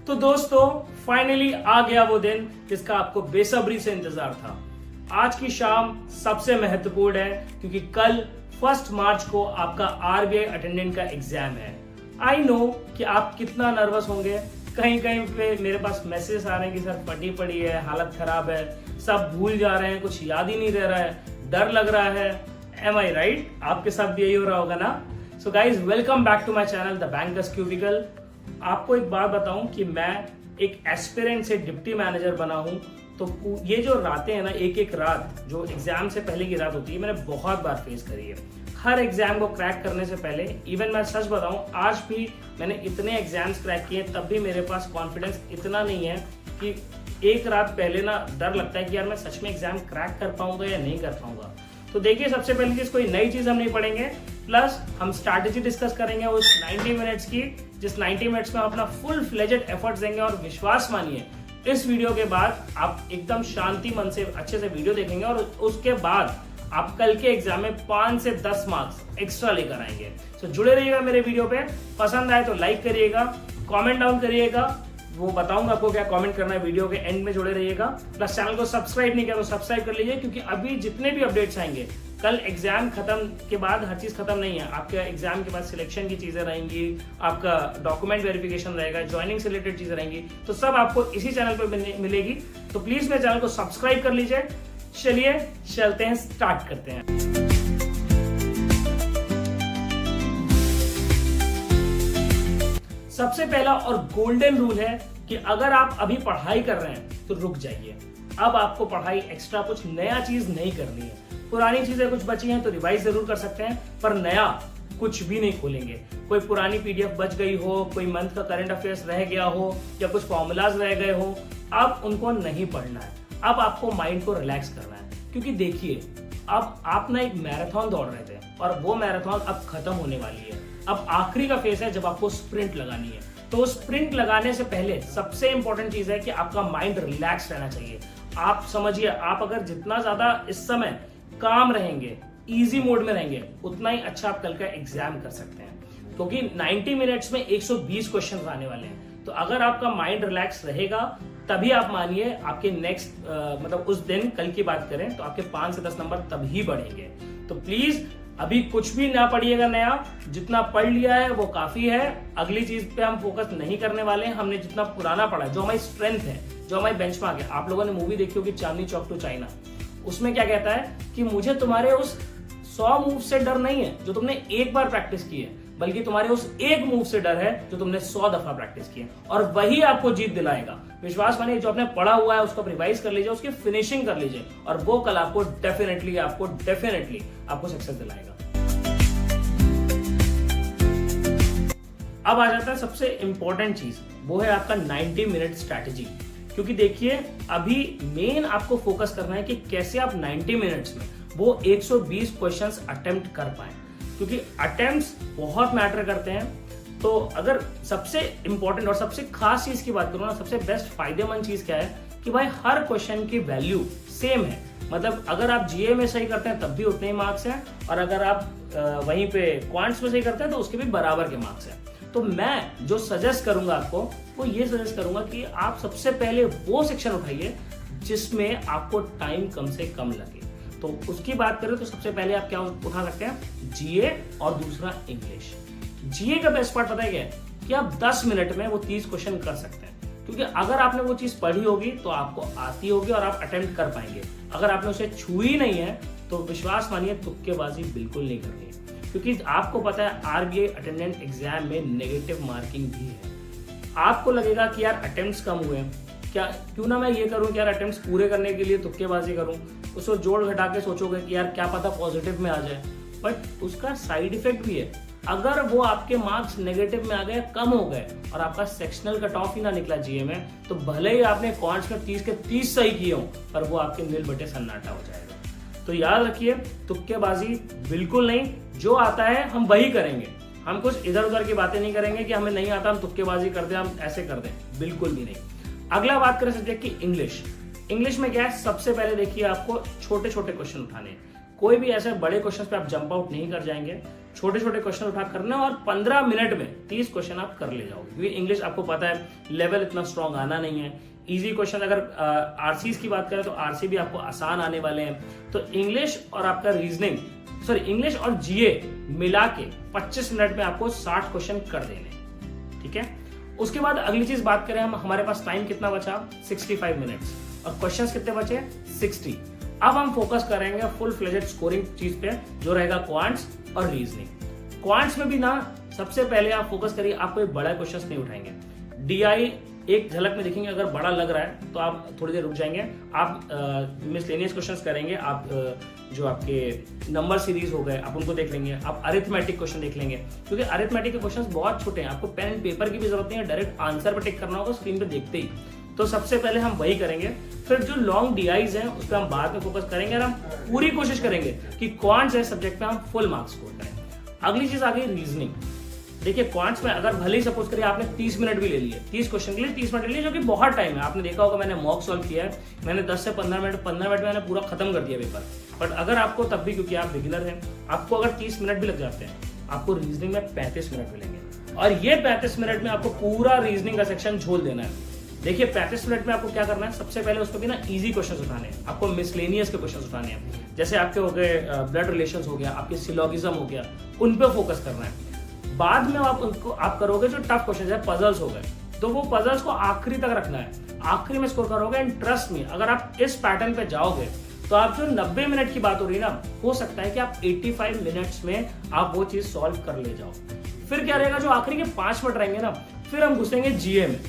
तो दोस्तों फाइनली आ गया वो दिन जिसका आपको बेसब्री से इंतजार था। आज की शाम सबसे महत्वपूर्ण है क्योंकि कल 1 मार्च को आपका आरबीआई अटेंडेंट का एग्जाम है। आई नो कि आप कितना नर्वस होंगे। कहीं कहीं पे मेरे पास मैसेज आ रहे हैं कि सर फटी पड़ी है, हालत खराब है, सब भूल जा रहे हैं, कुछ याद ही नहीं रह रहा है, डर लग रहा है। Am I right? आपके साथ भी यही हो रहा होगा ना? So guys welcome back to my channel the bankers cubicle. आपको एक बात बताऊं कि मैं एक एस्पिरेंट से डिप्टी मैनेजर बना हूं, तो ये जो रातें हैं ना, एक रात जो एग्जाम से पहले की रात होती है, मैंने बहुत बार फेस करी है। हर एग्जाम को क्रैक करने से पहले, इवन मैं सच बताऊं, आज भी मैंने इतने एग्जाम्स क्रैक किए तब भी मेरे पास कॉन्फिडेंस इतना नहीं है कि एक रात पहले ना डर लगता है कि यार मैं सच में एग्जाम क्रैक कर पाऊंगा या नहीं कर पाऊंगा। तो देखिए, सबसे पहली चीज कोई नई चीज हम नहीं पढ़ेंगे, प्लस हम स्ट्रैटेजी डिस्कस करेंगे उस 90 मिनट्स की, जिस 90 मिनट्स में हम अपना फुल फ्लेजेड एफर्ट्स देंगे। और विश्वास मानिए, इस वीडियो के बाद आप एकदम शांति मन से अच्छे से वीडियो देखेंगे और उसके बाद आप कल के एग्जाम में 5 से 10 मार्क्स एक्स्ट्रा लेकर आएंगे। तो जुड़े रहिएगा मेरे वीडियो पे। पसंद आए तो लाइक करिएगा, कमेंट डाउन करिएगा, वो बताऊंगा आपको क्या कमेंट करना है। वीडियो के एंड में जुड़े रहिएगा। प्लस चैनल को सब्सक्राइब नहीं किया तो सब्सक्राइब कर लीजिए, क्योंकि अभी जितने भी अपडेट्स आएंगे, कल एग्जाम खत्म के बाद हर चीज खत्म नहीं है। आपके एग्जाम के बाद सिलेक्शन की चीजें रहेंगी, आपका डॉक्यूमेंट वेरिफिकेशन रहेगा, ज्वाइनिंग से रिलेटेड चीजें रहेंगी, तो सब आपको इसी चैनल पर मिलेगी। तो प्लीज मेरे चैनल को सब्सक्राइब कर लीजिए। चलिए चलते हैं, स्टार्ट करते हैं। सबसे पहला और गोल्डन रूल है कि अगर आप अभी पढ़ाई कर रहे हैं तो रुक जाइए। अब आपको पढ़ाई एक्स्ट्रा कुछ नया चीज नहीं करनी है। पुरानी चीजें कुछ बची हैं तो रिवाइज जरूर कर सकते हैं, पर नया कुछ भी नहीं खोलेंगे। कोई पुरानी पीडीएफ बच गई हो, कोई मंथ का करंट अफेयर्स रह गया हो, या कुछ फॉर्मूलाज रह गए हो, अब उनको नहीं पढ़ना है। अब आपको माइंड को रिलैक्स करना है, क्योंकि देखिए, अब आप ना एक मैराथन दौड़ रहे थे और वो मैराथन अब खत्म होने वाली है। अब आखिरी का फेज है जब आपको स्प्रिंट लगानी है। तो स्प्रिंट लगाने से पहले सबसे इंपॉर्टेंट चीज है कि आपका माइंड रिलैक्स रहना चाहिए। आप समझिए, आप अगर जितना ज्यादा इस समय काम रहेंगे, इजी मोड में रहेंगे, उतना ही अच्छा आप कल का एग्जाम कर सकते हैं, क्योंकि 90 मिनट्स में 120 क्वेश्चन आने वाले हैं। तो अगर आपका माइंड रिलैक्स रहेगा तभी आप मानिए आपके नेक्स्ट मतलब उस दिन कल की बात करें तो आपके 5 से 10 नंबर तभी बढ़ेंगे। तो प्लीज अभी कुछ भी ना पढ़िएगा नया, जितना पढ़ लिया है वो काफी है। अगली चीज पे हम फोकस नहीं करने वाले हैं। हमने जितना पुराना पढ़ा है, जो हमारी स्ट्रेंथ है, जो हमारी बेंचमार्क है। आप लोगों ने मूवी देखी होगी चांदनी चौक टू चाइना, उसमें क्या कहता है कि मुझे तुम्हारे उस 100 मूव से डर नहीं है जो तुमने एक बार प्रैक्टिस की है, बल्कि तुम्हारे उस एक मूव से डर है जो तुमने 100 दफा प्रैक्टिस की है, और वही आपको जीत दिलाएगा। विश्वास मानिए, जो आपने पढ़ा हुआ है उसको रिवाइज कर लीजिए, उसकी फिनिशिंग कर लीजिए, और वो कल आपको डेफिनेटली आपको सक्सेस दिलाएगा। अब आ जाता है सबसे इंपॉर्टेंट चीज, वो है आपका 90 मिनट स्ट्रैटेजी। क्योंकि देखिए, अभी मेन आपको फोकस करना है कि कैसे आप 90 मिनट्स में वो 120 क्वेश्चंस अटेम्प्ट कर पाए, क्योंकि अटेम्प्ट्स बहुत मैटर करते हैं। तो अगर सबसे इंपॉर्टेंट और सबसे खास चीज की बात करूं ना, सबसे बेस्ट फायदेमंद चीज क्या है कि भाई हर क्वेश्चन की वैल्यू सेम है। मतलब अगर आप जीए में सही करते हैं तब भी उतने ही मार्क्स हैं, और अगर आप वहीं पे क्वांट्स में सही करते हैं तो उसके भी बराबर के मार्क्स हैं। तो मैं जो सजेस्ट करूंगा आपको, वो ये सजेस्ट करूंगा कि आप सबसे पहले वो सेक्शन उठाइए जिसमें आपको टाइम कम से कम लगे। तो उसकी बात करें तो सबसे पहले आप क्या उठा सकते हैं, जीए, और दूसरा इंग्लिश। जीए का बेस्ट पार्ट पता है क्या है, कि आप 10 मिनट में वो 30 क्वेश्चन कर सकते हैं, क्योंकि अगर आपने वो चीज पढ़ी होगी तो आपको आती होगी और आप अटेम्प्ट कर पाएंगे। अगर आपने उसे छुई नहीं है तो विश्वास मानिए तुक्केबाजी बिल्कुल नहीं करनी है, क्योंकि आपको पता है आरबीआई अटेंडेंट एग्जाम में नेगेटिव मार्किंग भी है। आपको लगेगा कि यार अटेम्प्ट्स कम हुए, क्या क्यों ना मैं ये करूं कि यार अटेम्प्ट्स पूरे करने के लिए तुक्केबाजी करूं। उसको जोड़ घटा के सोचोगे कि यार क्या पता पॉजिटिव में आ जाए, बट उसका साइड इफेक्ट भी है। अगर वो आपके मार्क्स नेगेटिव में आ गए, कम हो गए, और आपका सेक्शनल कट ऑफ ही ना निकला जीए में, तो भले ही आपने क्वांट्स में 30 के 30 सही किए हो, पर वो आपके नील बटे सन्नाटा हो जाएगा। तो याद रखिए, तुक्केबाजी बिल्कुल नहीं। जो आता है हम वही करेंगे। हम कुछ इधर उधर की बातें नहीं करेंगे कि हमें नहीं आता हम तुक्केबाजी कर दें, हम ऐसे कर दें, बिल्कुल भी नहीं। अगला बात करें सब्जेक्ट की इंग्लिश। इंग्लिश में क्या है, सबसे पहले देखिए आपको छोटे छोटे क्वेश्चन उठाने हैं। कोई भी ऐसे बड़े क्वेश्चन पे आप जंप आउट नहीं कर जाएंगे, छोटे छोटे क्वेश्चन उठा करना और 15 मिनट में 30 क्वेश्चन आप कर ले जाओगे, क्योंकि इंग्लिश आपको पता है लेवल इतना स्ट्रॉन्ग आना नहीं है। इजी क्वेश्चन अगर आरसीज की बात करें तो आरसी भी आपको आसान आने वाले हैं। तो इंग्लिश और आपका रीजनिंग, सॉरी इंग्लिश और जीए मिला के 25 मिनट में आपको 60 क्वेश्चन कर देने, ठीक है। उसके बाद अगली चीज बात करें हम, हमारे पास टाइम कितना बचा, 65 मिनट्स, और क्वेश्चंस कितने बचे, 60। अब हम फोकस करेंगे फुल फ्लेजेड स्कोरिंग चीज पे, जो रहेगा क्वांट्स और रीजनिंग। क्वांट्स में भी ना सबसे पहले आप फोकस करिए, आप कोई बड़ा क्वेश्चन नहीं उठाएंगे। डीआई एक झलक में देखेंगे, अगर बड़ा लग रहा है तो आप थोड़ी देर रुक जाएंगे, आप मिसलेनियस क्वेश्चंस करेंगे, आप जो आपके नंबर सीरीज हो गए आप उनको देख लेंगे, आप अरिथमेटिक क्वेश्चन देख लेंगे, क्योंकि अरिथमेटिक के क्वेश्चंस बहुत छोटे हैं, आपको पेन एंड पेपर की भी जरूरत नहीं है, डायरेक्ट आंसर पर टिक करना होगा स्क्रीन पे देखते ही। तो सबसे पहले हम वही करेंगे, फिर जो लॉन्ग डीआईज हैं उस पर हम बाद में फोकस करेंगे और हम पूरी कोशिश करेंगे कि क्वांट्स है सब्जेक्ट में हम फुल मार्क्स स्कोर करें। अगली चीज आ गई रीजनिंग। देखिए क्वांट्स में अगर भले ही सपोज करिए आपने 30 मिनट भी ले लिए, 30 क्वेश्चन के लिए 30 मिनट ले लिए, जो कि बहुत टाइम है। आपने देखा होगा मैंने मॉक सॉल्व किया है, मैंने 10 से 15 मिनट में मैंने पूरा खत्म कर दिया पेपर। बट अगर आपको तब भी, क्योंकि आप बिगिनर हैं, आपको अगर 30 मिनट भी लग जाते हैं, आपको रीजनिंग में 35 मिनट मिलेंगे, और ये 35 मिनट में आपको पूरा रीजनिंग का सेक्शन झोल देना है। देखिए 35 मिनट में आपको क्या करना है, सबसे पहले उसको भी ना इजी क्वेश्चंस उठाने हैं, आपको मिसलेनियस के क्वेश्चंस उठाने हैं, जैसे आपके हो गए ब्लड रिलेशंस हो गया, आपके सिलोगिज्म हो गया, उन पे फोकस करना है। बाद में आप करोगे जो टफ क्वेश्चन है, पजल्स हो गए, तो वो पजल्स को आखिरी तक रखना है, आखिरी में स्कोर करोगे। एंड ट्रस्ट मी, अगर आप इस पैटर्न पे जाओगे तो आप जो 90 मिनट की बात हो रही है ना, हो सकता है कि आप 85 मिनट्स में आप वो चीज सॉल्व कर ले जाओ। फिर क्या रहेगा, जो आखिरी के 5 मिनट रहेंगे ना, फिर हम घुसेंगे जीए में।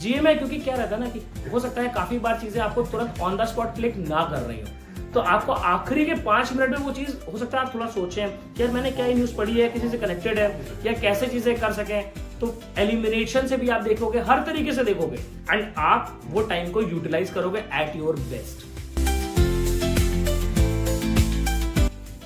जीए में क्योंकि क्या रहता है ना कि हो सकता है काफी बार चीजें आपको तुरंत ऑन द स्पॉट क्लिक ना कर रही हो, तो आपको आखिरी के 5 मिनट में वो चीज हो सकता है आप थोड़ा सोचें कि यार मैंने क्या न्यूज पढ़ी है, किसी से कनेक्टेड है, या कैसे चीजें कर सकें। तो एलिमिनेशन से भी आप देखोगे, हर तरीके से देखोगे, एंड आप वो टाइम को यूटिलाइज करोगे एट योर बेस्ट।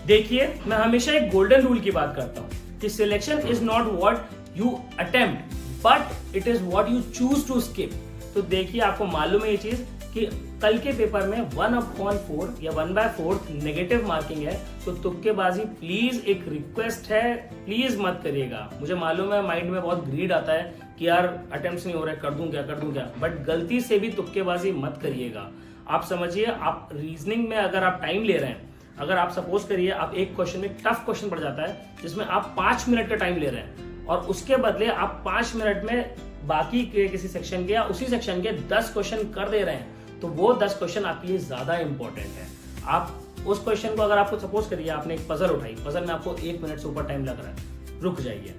देखिए मैं हमेशा एक गोल्डन रूल की बात करता हूं कि selection is not what you attempt but it is what you choose to skip. तो देखिए आपको मालूम है ये चीज कि कल के पेपर में 1/4 या 1/4 नेगेटिव मार्किंग है, तो तुक्केबाजी प्लीज, एक रिक्वेस्ट है, प्लीज मत करिएगा। मुझे मालूम है माइंड में बहुत ग्रीड आता है कि यार अटेम्प्ट्स नहीं हो रहे, कर दूं क्या, बट गलती से भी तुक्केबाजी मत करिएगा। आप समझिए, आप रीजनिंग में अगर आप टाइम ले रहे हैं, अगर आप सपोज करिए आप एक क्वेश्चन में टफ क्वेश्चन पड़ जाता है जिसमें आप 5 मिनट का टाइम ले रहे हैं, और उसके बदले आप 5 मिनट में बाकी के किसी सेक्शन के या उसी सेक्शन के 10 क्वेश्चन कर दे रहे हैं, तो वो 10 क्वेश्चन आपके लिए ज्यादा इंपॉर्टेंट है। आप उस क्वेश्चन को, अगर आपको सपोज करिए आपने एक पजल उठाई, पजल में आपको 1 मिनट से ऊपर टाइम लग रहा है, रुक जाइए।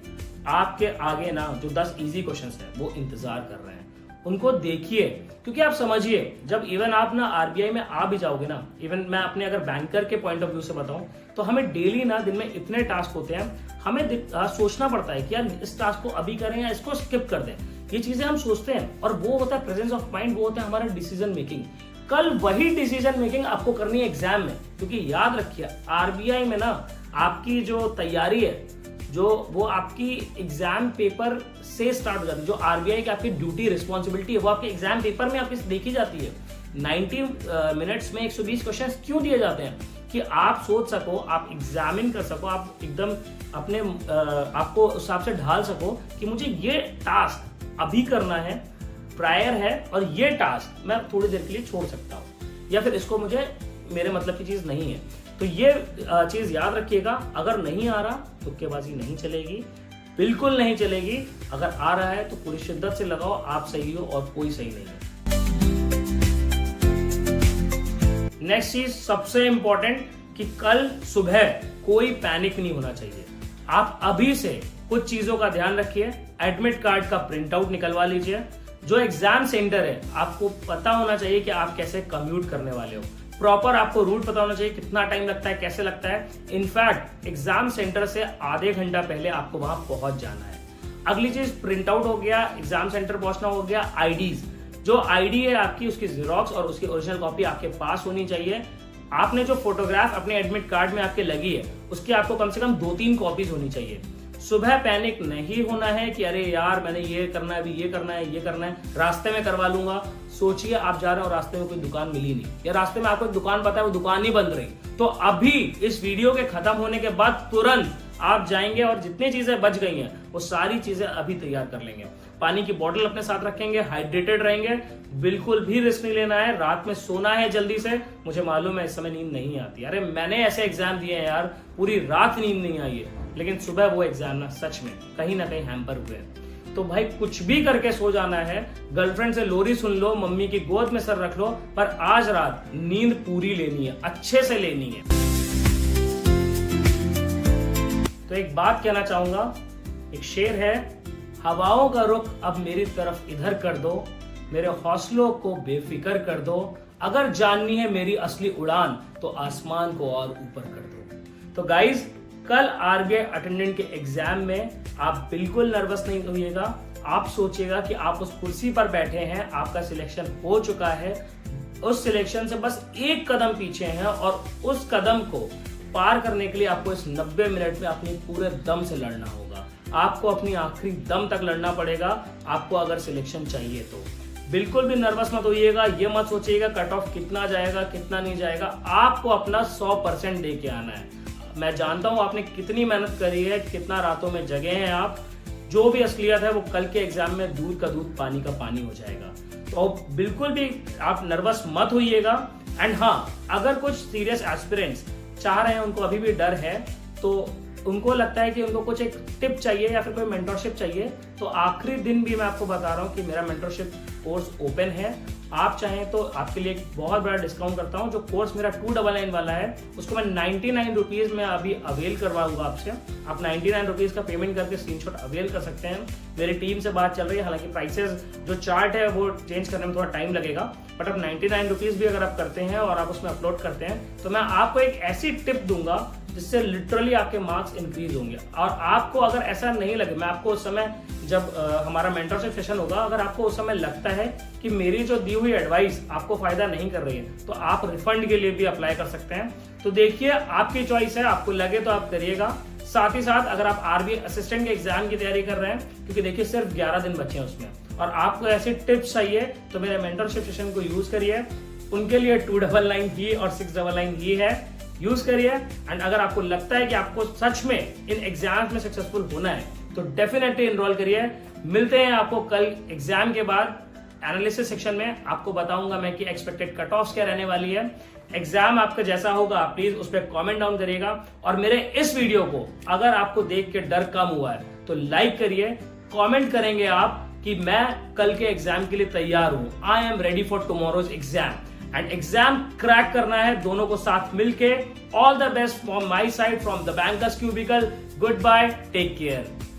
आपके आगे ना जो 10 इजी क्वेश्चन है वो इंतजार कर रहे हैं, उनको देखिए। क्योंकि आप समझिए, जब इवन आप ना आरबीआई में आ भी जाओगे ना, इवन मैं अपने अगर बैंकर के पॉइंट ऑफ व्यू से बताऊं, तो हमें डेली ना दिन में इतने टास्क होते हैं, हमें सोचना पड़ता है कि यार इस टास्क को अभी करें या इसको स्किप कर दें। ये चीजें हम सोचते हैं, और वो होता है प्रेजेंस ऑफ माइंड, वो होता है हमारा डिसीजन मेकिंग। कल वही डिसीजन मेकिंग आपको करनी है एग्जाम में, क्योंकि याद रखिए आरबीआई में ना आपकी जो तैयारी है, जो वो आपकी एग्जाम पेपर से स्टार्ट हो जाती है। जो आरबीआई की आपकी ड्यूटी रिस्पॉन्सिबिलिटी है वो आपके एग्जाम पेपर में आपकी देखी जाती है। 90 मिनट्स में 120 क्वेश्चन क्यों दिए जाते हैं, कि आप सोच सको, आप एग्जामिन कर सको, आप एकदम अपने आपको उस हिसाब से ढाल सको कि मुझे ये टास्क अभी करना है, प्रायर है, और ये टास्क मैं थोड़ी देर के लिए छोड़ सकता हूँ, या फिर इसको मुझे मेरे मतलब की चीज नहीं है। तो ये चीज याद रखिएगा, अगर नहीं आ रहा तुक्केबाजी नहीं चलेगी, बिल्कुल नहीं चलेगी। अगर आ रहा है तो पूरी शिद्दत से लगाओ, आप सही हो और कोई सही नहीं है। नेक्स्ट चीज सबसे इंपॉर्टेंट, कि कल सुबह कोई पैनिक नहीं होना चाहिए। आप अभी से कुछ चीजों का ध्यान रखिए। एडमिट कार्ड का प्रिंट आउट निकलवा लीजिए। जो एग्जाम सेंटर है आपको पता होना चाहिए कि आप कैसे कम्यूट करने वाले हो, प्रॉपर आपको रूट पता होना चाहिए, कितना टाइम लगता है, कैसे लगता है। इनफैक्ट एग्जाम सेंटर से आधे घंटा पहले आपको वहां पहुंच जाना है। अगली चीज, प्रिंट आउट हो गया, एग्जाम सेंटर पहुंचना हो गया। आईडीज, जो आईडी है आपकी, उसकी जेरोक्स और उसकी ओरिजिनल कॉपी आपके पास होनी चाहिए। आपने जो फोटोग्राफ अपने एडमिट कार्ड में आपके लगी है उसकी आपको कम से कम 2-3 कॉपीज होनी चाहिए। सुबह पैनिक नहीं होना है कि अरे यार मैंने ये करना है, अभी ये करना है, ये करना है, रास्ते में करवा लूंगा। सोचिए आप जा रहे हो, रास्ते में कोई दुकान मिली नहीं, या रास्ते में आपको एक दुकान पता है वो दुकान ही बंद रही, तो अभी इस वीडियो के खत्म होने के बाद तुरंत आप जाएंगे और जितनी चीजें बच गई हैं वो सारी चीजें अभी तैयार कर लेंगे। पानी की बोतल अपने साथ रखेंगे, हाइड्रेटेड रहेंगे, बिल्कुल भी रिस्क नहीं लेना है, रात में सोना है जल्दी से। मुझे मालूम है इस समय नींद नहीं आती, अरे मैंने ऐसे एग्जाम दिए हैं यार, पूरी रात नींद नहीं आई है, लेकिन सुबह वो एग्जाम ना सच में कहीं ना कहीं हैम्पर हुए। तो भाई कुछ भी करके सो जाना है, गर्लफ्रेंड से लोरी सुन लो, मम्मी की गोद में सर रख लो, पर आज रात नींद पूरी लेनी है, अच्छे से लेनी है। तो एक बात कहना चाहूंगा, एक शेर है, हवाओं का रुख अब मेरी तरफ इधर कर दो, मेरे हौसलों को बेफिक्र कर दो, अगर जाननी है मेरी असली उड़ान तो आसमान को और ऊपर कर दो। तो गाइज, कल आरबीआई अटेंडेंट के एग्जाम में आप बिल्कुल नर्वस नहीं होइएगा। आप सोचिएगा कि आप उस कुर्सी पर बैठे हैं, आपका सिलेक्शन हो चुका है, उस सिलेक्शन से बस एक कदम पीछे हैं और उस कदम को पार करने के लिए आपको इस 90 मिनट में अपनी पूरे दम से लड़ना होगा। आपको अपनी आखिरी दम तक लड़ना पड़ेगा, आपको अगर सिलेक्शन चाहिए तो। बिल्कुल भी नर्वस मत होइएगा, ये मत सोचिएगा कट ऑफ कितना जाएगा कितना नहीं जाएगा, आपको अपना 100% दे के आना है। मैं जानता हूं आपने कितनी मेहनत करी है, कितना रातों में जगे हैं आप, जो भी असलियत है वो कल के एग्जाम में दूध का दूध पानी का पानी हो जाएगा। तो बिल्कुल भी आप नर्वस मत होइएगा। एंड हाँ, अगर कुछ सीरियस एस्पिरेंट्स चाह रहे हैं, उनको अभी भी डर है, तो उनको लगता है कि उनको कुछ एक टिप चाहिए या फिर कोई मेंटरशिप चाहिए, तो आखिरी दिन भी मैं आपको बता रहा हूँ कि मेरा मेंटरशिप कोर्स ओपन है। आप चाहें तो आपके लिए एक बहुत बड़ा डिस्काउंट करता हूँ। जो कोर्स मेरा 299 वाला है उसको मैं 99 रुपीज में अभी अवेल करवाऊंगा आपसे। आप 99 रुपीज का पेमेंट करके स्क्रीनशॉट अवेल कर सकते हैं। मेरी टीम से बात चल रही है, हालांकि प्राइसेस जो चार्ट है वो चेंज करने में थोड़ा टाइम लगेगा, बट अब 99 रुपीज भी अगर आप करते हैं और आप उसमें अपलोड करते हैं तो मैं आपको एक ऐसी टिप दूंगा जिससे लिटरली आपके मार्क्स इंक्रीज होंगे। और आपको अगर ऐसा नहीं लगे, मैं आपको उस समय जब हमारा मेंटरशिप सेशन होगा, अगर आपको उस समय लगता है कि मेरी जो दी हुई एडवाइस आपको फायदा नहीं कर रही है, तो आप रिफंड के लिए भी अप्लाई कर सकते हैं। तो देखिए, आपकी चॉइस है, आपको लगे तो आप करिएगा। साथ ही साथ अगर आप आरबीआई असिस्टेंट के एग्जाम की तैयारी कर रहे हैं, क्योंकि देखिए सिर्फ 11 दिन बचे हैं उसमें, और आपको ऐसी टिप्स चाहिए तो मेरे मेंटरशिप सेशन को यूज करिए। उनके लिए 299 ही और 699 ही है, यूज करिए। एंड अगर आपको लगता है कि आपको सच में इन एग्जाम्स में सक्सेसफुल होना है तो डेफिनेटली एनरोल करिए। मिलते हैं आपको कल एग्जाम के बाद एनालिसिस सेक्शन में। आपको बताऊंगा मैं कि एक्सपेक्टेड कट ऑफ्स क्या रहने वाली है। एग्जाम आपका जैसा होगा प्लीज उस पर कॉमेंट डाउन करिएगा। और मेरे इस वीडियो को अगर आपको देख के डर कम हुआ है तो लाइक करिए, कॉमेंट करेंगे आप कि मैं कल के एग्जाम के लिए तैयार हूं, I am ready for tomorrow's exam. And exam crack करना है दोनों को साथ मिलके। All the best from my side, from the bankers cubicle. Goodbye, take care.